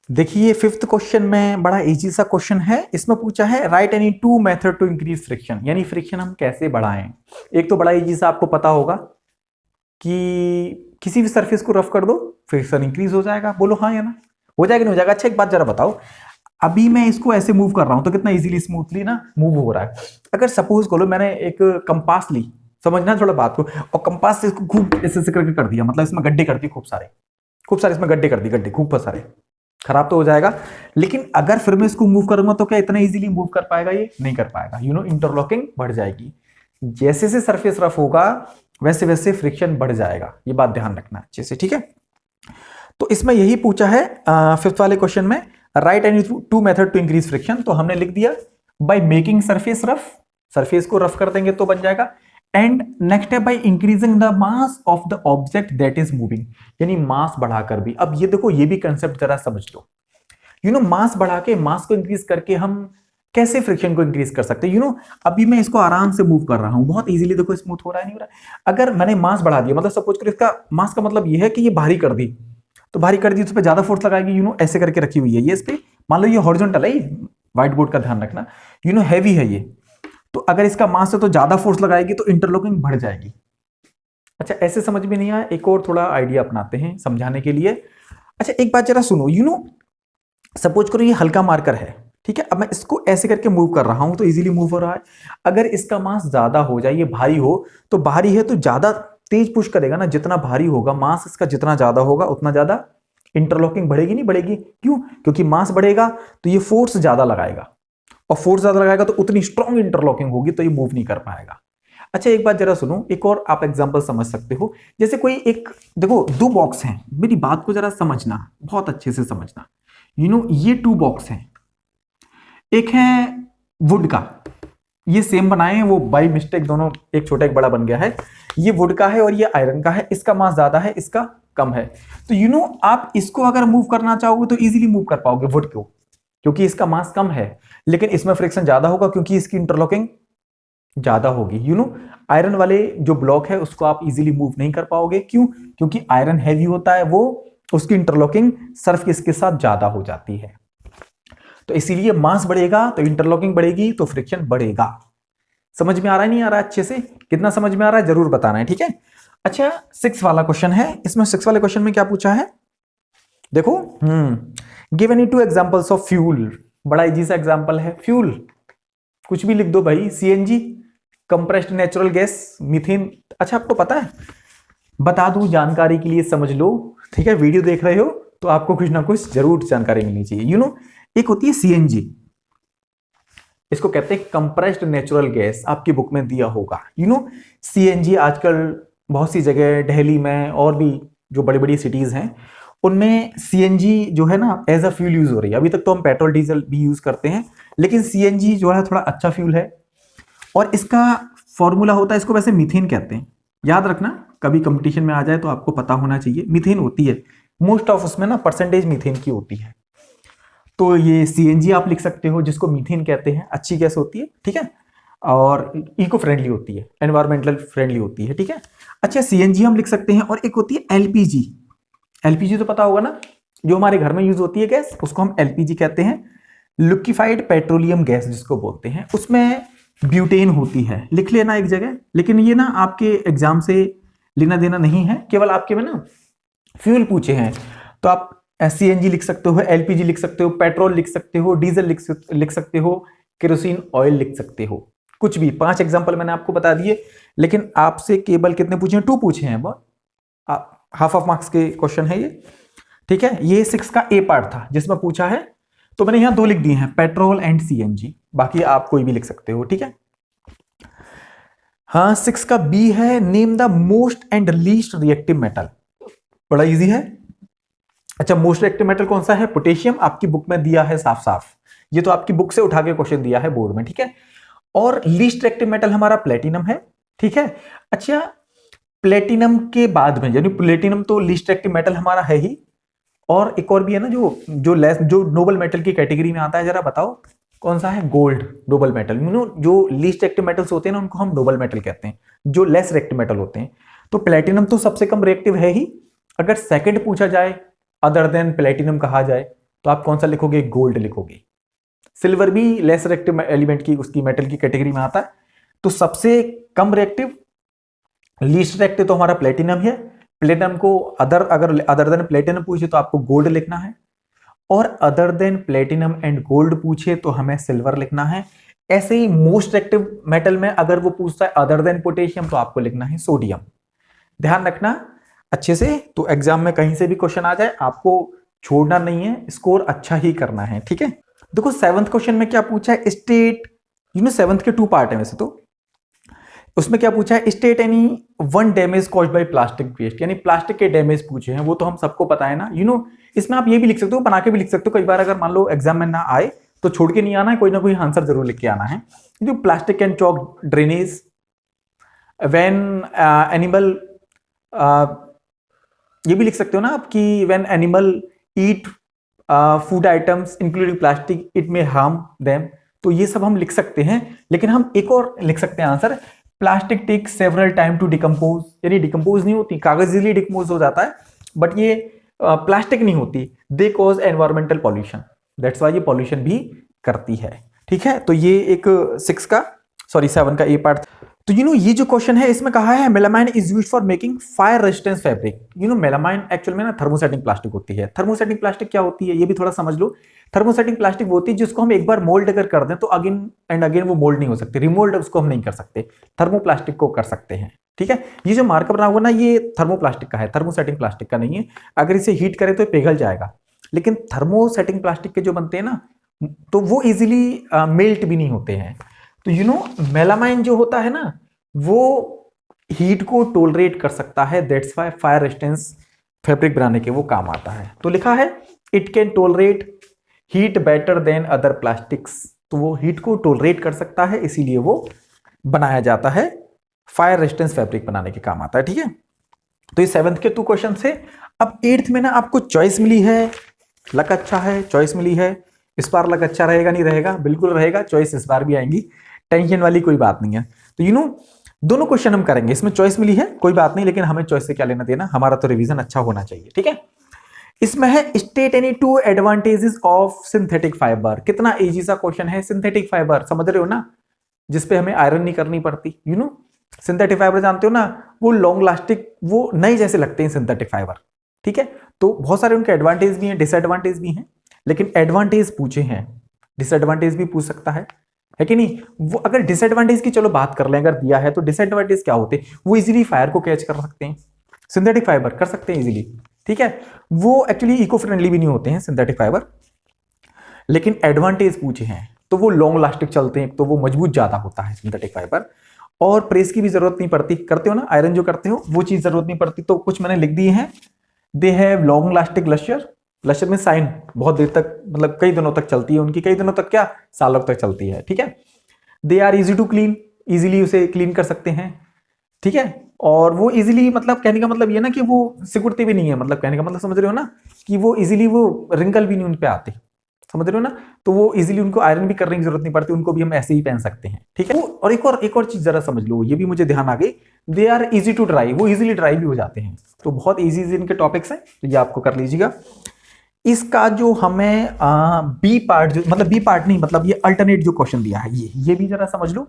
देखिए 5th क्वेश्चन में बड़ा इजी सा क्वेश्चन है। इसमें पूछा है write any 2 method to increase friction, यानी फ्रिक्शन हम कैसे बढ़ाएं। एक तो बड़ा इजी सा आपको पता होगा कि किसी भी सरफेस को रफ कर दो फ्रिक्शन इंक्रीज हो जाएगा। बोलो हाँ या ना, हो जाएगा नहीं हो जाएगा। अच्छा एक बात जरा बताओ, अभी मैं इसको ऐसे मूव कर रहा हूं तो कितना इजीली स्मूथली ना मूव हो रहा है। अगर सपोज करो मैंने एक कंपास ली, समझना थोड़ा बात को, और कंपास से इसको खूब ऐसे करके कर दिया, मतलब इसमें गड्ढे कर दिए खूब सारे इसमें गड्ढे कर दिए, गड्ढे खूब सारे, खराब तो हो जाएगा। लेकिन अगर फिर मैं इसको मूव करूंगा तो क्या इतना इजीली मूव कर पाएगा, ये नहीं कर पाएगा। इंटरलॉकिंग बढ़ जाएगी, जैसे से सरफेस रफ होगा वैसे वैसे फ्रिक्शन बढ़ जाएगा, ये बात ध्यान रखना अच्छे से, ठीक है। तो इसमें यही पूछा है 5th वाले क्वेश्चन में, write any 2 method to increase friction. तो हमने लिख दिया by making surface rough, surface को रफ कर देंगे तो बन जाएगा। एंड नेक्स्ट है by increasing the mass of the object that is moving, यानी मास बढ़ाकर भी। अब ये देखो ये भी कंसेप्ट जरा समझ लो, मास बढ़ा के, मास को इंक्रीज करके हम कैसे फ्रिक्शन को इंक्रीज कर सकते हैं। अभी मैं इसको आराम से मूव कर रहा हूं बहुत इजीली, देखो स्मूथ हो रहा है नहीं हो रहा है। अगर मैंने मास बढ़ा दिया, मतलब सपोज करो इसका मास का मतलब ये है कि ये भारी कर दी, तो भारी कर दी तो उस पर ज्यादा फोर्स लगाएगी, ऐसे करके रखी हुई है ये इस पे, मान लो ये हॉरिजॉन्टल है, व्हाइट बोर्ड का ध्यान रखना, हैवी है ये, तो अगर इसका मास है तो ज्यादा फोर्स लगाएगी तो इंटरलॉकिंग बढ़ जाएगी। अच्छा ऐसे समझ में नहीं आया, एक और थोड़ा आइडिया अपनाते हैं समझाने के लिए। अच्छा एक बात जरा सुनो, सपोज करो ये हल्का मार्कर है, ठीक है। अब मैं इसको ऐसे करके मूव कर रहा हूं तो इजीली मूव हो रहा है। अगर इसका मास ज्यादा हो जाए, ये भारी हो, तो भारी है तो ज्यादा तेज पुश करेगा ना, जितना भारी होगा मास इसका जितना ज्यादा होगा उतना ज्यादा इंटरलॉकिंग बढ़ेगी नहीं बढ़ेगी, क्यों, क्योंकि मास बढ़ेगा तो ये फोर्स ज्यादा लगाएगा, और फोर्स ज्यादा लगाएगा तो उतनी स्ट्रॉन्ग इंटरलॉकिंग होगी तो ये मूव नहीं कर पाएगा। अच्छा एक बात जरा सुनो, एक और आप एग्जांपल समझ सकते हो। जैसे कोई एक, देखो 2 बॉक्स हैं, मेरी बात को जरा समझना, बहुत अच्छे से समझना। ये 2 बॉक्स हैं, एक है वुड का, ये सेम बनाए हैं, वो बाय मिस्टेक दोनों एक छोटा एक बड़ा बन गया है। ये वुड का है और ये आयरन का है, इसका मास ज्यादा है इसका कम है। तो आप इसको अगर मूव करना चाहोगे तो इजीली मूव कर पाओगे वुड को, क्योंकि इसका मास कम है, लेकिन इसमें फ्रिक्शन ज्यादा होगा क्योंकि इसकी इंटरलॉकिंग ज्यादा होगी। आयरन वाले जो ब्लॉक है उसको आप इजीली मूव नहीं कर पाओगे, क्यों, क्योंकि आयरन हैवी होता है, वो उसकी इंटरलॉकिंग सरफेस के साथ ज्यादा हो जाती है। तो इसीलिए मास बढ़ेगा तो इंटरलॉकिंग बढ़ेगी तो फ्रिक्शन बढ़ेगा। समझ में आ रहा है नहीं आ रहा अच्छे से? कितना समझ में आ रहा है जरूर बताना है, ठीक है। अच्छा 6 वाला क्वेश्चन है, इसमें 6 वाले क्वेश्चन में क्या पूछा है देखो, give any 2 examples of fuel. बड़ा इजी सा एग्जांपल है, फ्यूल कुछ भी लिख दो भाई, CNG, compressed natural gas, methane. अच्छा आपको पता है, बता दूं जानकारी के लिए समझ लो, ठीक है। वीडियो देख रहे हो तो आपको कुछ ना कुछ जरूर जानकारी मिलनी चाहिए। यू नो, एक होती है सीएनजी, इसको कहते हैं कंप्रेस्ड नेचुरल गैस, आपकी बुक में दिया होगा। यू नो, सीएनजी आजकल बहुत सी जगह, दिल्ली में और भी जो बड़ी बड़ी सिटीज हैं उनमें सीएनजी जो है ना एज अ फ्यूल यूज हो रही है। अभी तक तो हम पेट्रोल डीजल भी यूज करते हैं, लेकिन सीएनजी जो है थोड़ा अच्छा फ्यूल है। और इसका फॉर्मूला होता है, इसको वैसे मीथेन कहते हैं, याद रखना, कभी कंपटीशन में आ जाए तो आपको पता होना चाहिए। मीथेन होती है मोस्ट ऑफ, उसमें ना परसेंटेज मीथेन की होती है। तो ये सीएनजी आप लिख सकते हो, जिसको मीथेन कहते हैं, अच्छी गैस होती है, ठीक है, और इको फ्रेंडली होती है, एनवायरमेंटल फ्रेंडली होती है, ठीक है। अच्छा सीएनजी हम लिख सकते हैं। और एक होती है एलपीजी। एलपीजी तो पता होगा ना, जो हमारे घर में यूज होती है गैस, उसको हम एलपीजी कहते हैं, लिक्विफाइड पेट्रोलियम गैस जिसको बोलते हैं। उसमें ब्यूटेन होती है, लिख लेना एक जगह, लेकिन ये ना आपके एग्जाम से लेना देना नहीं है, केवल आपके में ना फ्यूल पूछे हैं तो आप सीएनजी लिख सकते हो, एलपीजी लिख सकते हो, पेट्रोल लिख सकते हो, डीजल लिख सकते हो, केरोसिन ऑयल लिख सकते हो, कुछ भी। 5 एग्जाम्पल मैंने आपको बता दिए, लेकिन आपसे केवल कितने पूछे हैं? 2 पूछे हैं, बहुत हाफ ऑफ मार्क्स के क्वेश्चन है ये, ठीक है। ये 6 का ए पार्ट था जिसमें पूछा है, तो मैंने यहां 2 लिख दिए हैं, पेट्रोल एंड सीएनजी, बाकी आप कोई भी लिख सकते हो, ठीक है। हाँ 6 का बी है, name the most and least reactive metal. बड़ा इजी है। अच्छा मोस्ट रिएक्टिव मेटल कौन सा है? पोटेशियम, आपकी बुक में दिया है साफ साफ, ये तो आपकी बुक से उठा के क्वेश्चन दिया है बोर्ड में, ठीक है। और लीस्ट रिएक्टिव मेटल हमारा प्लेटिनम है, ठीक है। अच्छा प्लेटिनम के बाद में, यानी प्लेटिनम तो लीस्ट रिएक्टिव मेटल हमारा है ही, और एक और भी है ना जो नोबल मेटल की कैटेगरी में आता है, जरा बताओ कौन सा है? Gold Nobel metal. You know, जो लीस्ट रिएक्टिव मेटल्स होते हैं ना उनको हम नोबल मेटल कहते हैं, जो लेस रिएक्टिव मेटल होते हैं। तो प्लेटिनम तो सबसे कम रिएक्टिव है ही। अगर सेकंड पूछा जाए अदर देन प्लेटिनम कहा जाए तो आप कौन सा लिखोगे? गोल्ड लिखोगे। सिल्वर भी लेस रिएक्टिव एलिमेंट की, उसकी मेटल की कैटेगरी में आता है। तो सबसे कम रिएक्टिव, लीस्ट रिएक्टिव तो हमारा प्लेटिनम है। प्लेटिनम को अगर अदर देन प्लेटिनम पूछे तो आपको गोल्ड लिखना है, और other than platinum and gold पूछे तो हमें सिल्वर लिखना है। ऐसे ही मोस्ट रिएक्टिव मेटल में अगर वो पूछता है अदर देन पोटेशियम तो आपको लिखना है सोडियम। ध्यान रखना अच्छे से, तो एग्जाम में कहीं से भी क्वेश्चन आ जाए आपको छोड़ना नहीं है, स्कोर अच्छा ही करना है, ठीक है। देखो 7th क्वेश्चन में क्या पूछा है? स्टेट, यू नो 7th के 2 पार्ट है वैसे तो, उसमें क्या पूछा है? State any 1 damage caused by plastic waste, यानी प्लास्टिक के डैमेज पूछे हैं, वो तो हम सबको पता है ना। यू नो, इसमें आप ये भी लिख सकते हो, बना के भी लिख सकते हो। कई बार अगर मान लो एग्जाम में ना आए तो छोड़ के नहीं आना है, कोई ना कोई आंसर जरूर लिख के आना है। जो plastic and chalk drainage when animal, ये भी लिख सकते हो ना आप कि when animal eat food items including plastic it may harm them. तो ये सब हम लिख सकते हैं, लेकिन हम एक और लिख सकते हैं answer, plastic take several time to decompose, यानी डिकम्पोज नहीं होती, कागज इजीली डिकम्पोज हो जाता है, बट ये प्लास्टिक नहीं होती। They cause environmental pollution, that's why ये पॉल्यूशन भी करती है, ठीक है। तो ये एक 7 का ए पार्ट। तो यू नो ये जो क्वेश्चन है इसमें कहा है melamine is used for making fire resistance fabric. You know melamine actual में ना थर्मोसेटिंग प्लास्टिक होती है। थर्मोसेटिंग प्लास्टिक क्या होती है ये भी थोड़ा समझ लो। थर्मोसेटिंग प्लास्टिक वो होती है जिसको हम एक बार मोल्ड अगर कर दें तो अगेन एंड अगेन वो मोल्ड नहीं हो सकती, रिमोल्ड उसको हम नहीं कर सकते, थर्मोप्लास्टिक को कर सकते हैं, ठीक है। ये जो मार्कर बना हुआ ना ये थर्मोप्लास्टिक का है, थर्मोसेटिंग प्लास्टिक का नहीं है। अगर इसे हीट करें तो पिघल जाएगा, लेकिन थर्मोसेटिंग प्लास्टिक के जो बनते हैं ना तो वो इजीली मेल्ट भी नहीं होते हैं। तो यू नो मेलामाइन जो होता है ना वो हीट को टोलरेट कर सकता है, that's why fire resistance fabric बनाने के वो काम आता है। तो लिखा है it can tolerate heat better than other plastics, तो वो हीट को टोलरेट कर सकता है, इसीलिए वो बनाया जाता है, फायर रेजिस्टेंस फैब्रिक बनाने के काम आता है, ठीक है। तो ये 7th के 2 क्वेश्चन से। अब 8th में ना आपको चॉइस मिली है, लक अच्छा है, चॉइस मिली है। इस बार लक अच्छा रहेगा नहीं रहेगा? बिल्कुल रहेगा, चॉइस इस बार भी आएंगी, टेंशन वाली कोई बात नहीं है। तो यू नो दोनों क्वेश्चन हम करेंगे, इसमें चॉइस मिली है कोई बात नहीं, लेकिन हमें चॉइस से क्या लेना देना, हमारा तो रिवीजन अच्छा होना चाहिए, ठीक है। इसमें है state any 2 advantages of synthetic fibre. कितना इजी सा क्वेश्चन है, सिंथेटिक फाइबर समझ रहे हो ना, जिसपे हमें आयरन नहीं करनी पड़ती। सिंथेटिक फाइबर जानते हो ना, वो लॉन्ग लास्टिक, वो नए जैसे लगते हैं सिंथेटिक फाइबर। ठीक है, तो बहुत सारे उनके एडवांटेज भी हैं, डिसएडवांटेज भी हैं, लेकिन एडवांटेज पूछे हैं, डिसएडवांटेज भी पूछ सकता है कि नहीं। वो अगर डिसएडवांटेज की चलो बात कर लें, अगर दिया है तो डिसएडवांटेज क्या होते हैं, वो इजीली फायर को कैच कर सकते हैं, सिंथेटिक फाइबर कर सकते हैं इजीली। ठीक है, वो एक्चुअली इको फ्रेंडली भी नहीं होते हैं सिंथेटिक फाइबर, लेकिन एडवांटेज पूछे हैं तो वो लॉन्ग लास्टिक चलते हैं, तो वो मजबूत ज्यादा होता है सिंथेटिक फाइबर, और प्रेस की भी जरूरत नहीं पड़ती। करते हो ना आयरन जो करते हो, वो चीज जरूरत नहीं पड़ती। तो कुछ मैंने लिख दिए हैं, दे हैव लॉन्ग लास्टिक लश्यर, लश्यर में साइन, बहुत देर तक, मतलब कई दिनों तक चलती है उनकी, कई दिनों तक क्या, सालों तक चलती है। ठीक है, they are easy to clean, easily उसे क्लीन कर सकते हैं। ठीक है, और वो इजीली, मतलब कहने का मतलब ये ना कि वो सिकुड़ते भी नहीं है, मतलब कहने का मतलब समझ रहे हो ना, कि वो इजीली, वो रिंकल भी नहीं उन पे आते, समझ रहे हो ना। तो वो इजीली, उनको आयरन भी करने की जरूरत नहीं पड़ती, उनको भी हम ऐसे ही पहन सकते हैं। ठीक है, और एक और चीज जरा समझ लो, ये भी मुझे ध्यान आ गई, they are easy to dry, वो इजीली ड्राई भी हो जाते हैं। तो बहुत इजी इनके टॉपिक्स हैं, तो ये आपको कर लीजिएगा। इसका जो हमें बी पार्ट, जो मतलब बी पार्ट नहीं, मतलब ये अल्टरनेट जो क्वेश्चन दिया है, ये भी जरा समझ लो।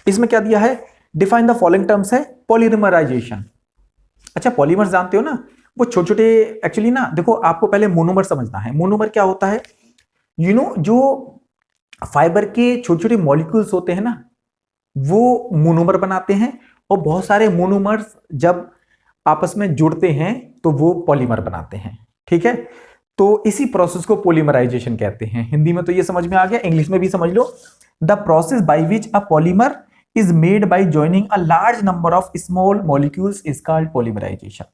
इसमें क्या दिया है, डिफाइन द फॉलोइंग टर्म्स है पॉलीमराइजेशन। अच्छा, पॉलीमर्स जानते हो ना, वो छोटे छोटे, एक्चुअली ना देखो, आपको पहले मोनोमर समझना है। मोनोमर क्या होता है, जो फाइबर के छोटे छोटे मॉलिक्यूल्स होते हैं ना, वो मोनोमर बनाते हैं, और बहुत सारे मोनोमर्स जब आपस में जुड़ते हैं तो वो पॉलीमर बनाते हैं। ठीक है, तो इसी प्रोसेस को पॉलीमराइजेशन कहते हैं। हिंदी में तो ये समझ में आ गया, इंग्लिश में भी समझ लो, the process by which a polymer is made by joining a large number of small molecules is called polymerisation.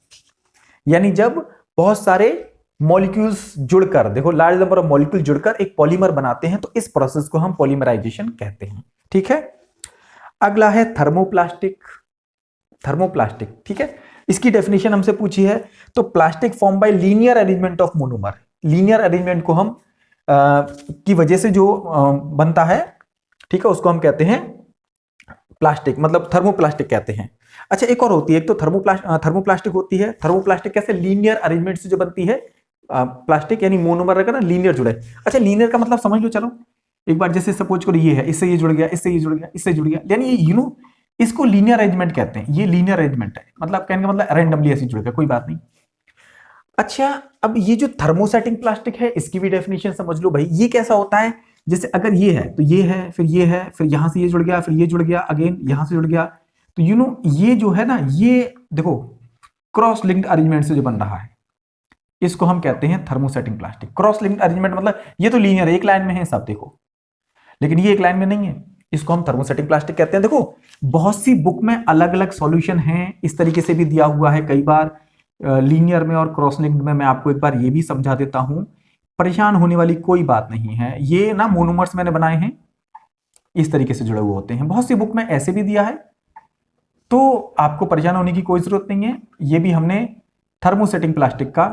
यानी जब बहुत सारे मॉलिक्यूल्स जुड़कर, देखो लार्ज नंबर ऑफ मॉलिक्यूल जुड़कर एक पॉलीमर बनाते हैं, तो इस प्रोसेस को हम पॉलीमराइजेशन कहते हैं। ठीक है, अगला है थर्मोप्लास्टिक। थर्मोप्लास्टिक, ठीक है, इसकी डेफिनेशन हमसे पूछी है, तो plastic form by linear arrangement of monomer. Linear arrangement को हम की वजह से जो बनता है, ठीक है, उसको हम कहते हैं प्लास्टिक, मतलब थर्मोप्लास्टिक कहते हैं। अच्छा, एक और होती है, एक तो थर्मोप्लास्टिक होती है। थर्मोप्लास्टिक कैसे, लीनियर अरेंजमेंट से जो बनती है प्लास्टिक, यानी मोनोमर रहेगा ना, लीनियर जुड़े। अच्छा, लीनियर का मतलब समझ लो, चलो एक बार, जैसे सपोज करो ये है, इससे ये जुड़ गया, इससे ये जुड़ गया, इससे जुड़ गया, यानी ये इसको लीनियर अरेंजमेंट कहते हैं। ये लीनियर अरेंजमेंट है, मतलब कहने का मतलब रैंडमली ऐसे जुड़ गया, कोई बात नहीं। अच्छा, अब ये जो थर्मोसेटिंग प्लास्टिक है, इसकी भी डेफिनेशन समझ लो भाई। ये कैसा होता है, जैसे अगर ये है तो ये है, फिर ये है, फिर यहां से ये जुड़ गया, फिर ये जुड़ गया, अगेन यहां से जुड़ गया, तो ये जो है ना, ये देखो क्रॉस लिंक्ड अरेंजमेंट से जो बन रहा है, इसको हम कहते हैं thermosetting plastic. Cross linked arrangement मतलब ये तो लीनियर है, एक लाइन में है सब, देखो, लेकिन ये एक लाइन में नहीं है, इसको हम थर्मोसेटिंग प्लास्टिक कहते हैं। देखो बहुत सी बुक में अलग अलग सॉल्यूशन हैं, इस तरीके से भी दिया हुआ है कई बार, लीनियर में और क्रॉस लिंक्ड में। मैं आपको एक बार ये भी समझा देता हूं, परेशान होने वाली कोई बात नहीं है। ये ना मोनोमर्स मैंने बनाए हैं, इस तरीके से जुड़े हुए होते हैं, बहुत सी बुक में ऐसे भी दिया है, तो आपको परेशान होने की कोई जरूरत नहीं है। ये भी हमने थर्मोसेटिंग प्लास्टिक का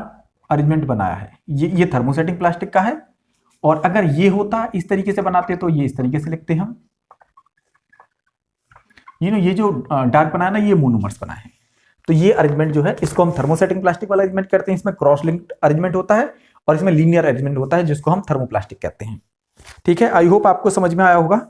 अरेंजमेंट बनाया है, ये थर्मोसेटिंग प्लास्टिक का है। और अगर ये होता इस तरीके से बनाते तो ये इस तरीके से लिखते हम, ये जो डार्क बनाया ना, ये मोनोमर्स बनाए हैं। तो ये अरेंजमेंट जो है, इसको हम थर्मोसेटिंग प्लास्टिक वाला अरेंजमेंट करते हैं। इसमें क्रॉस लिंक्ड अरेंजमेंट होता है और इसमें लीनियर अरेंजमेंट होता है, जिसको हम थर्मोप्लास्टिक कहते हैं। ठीक है, आई होप आपको समझ में आया होगा।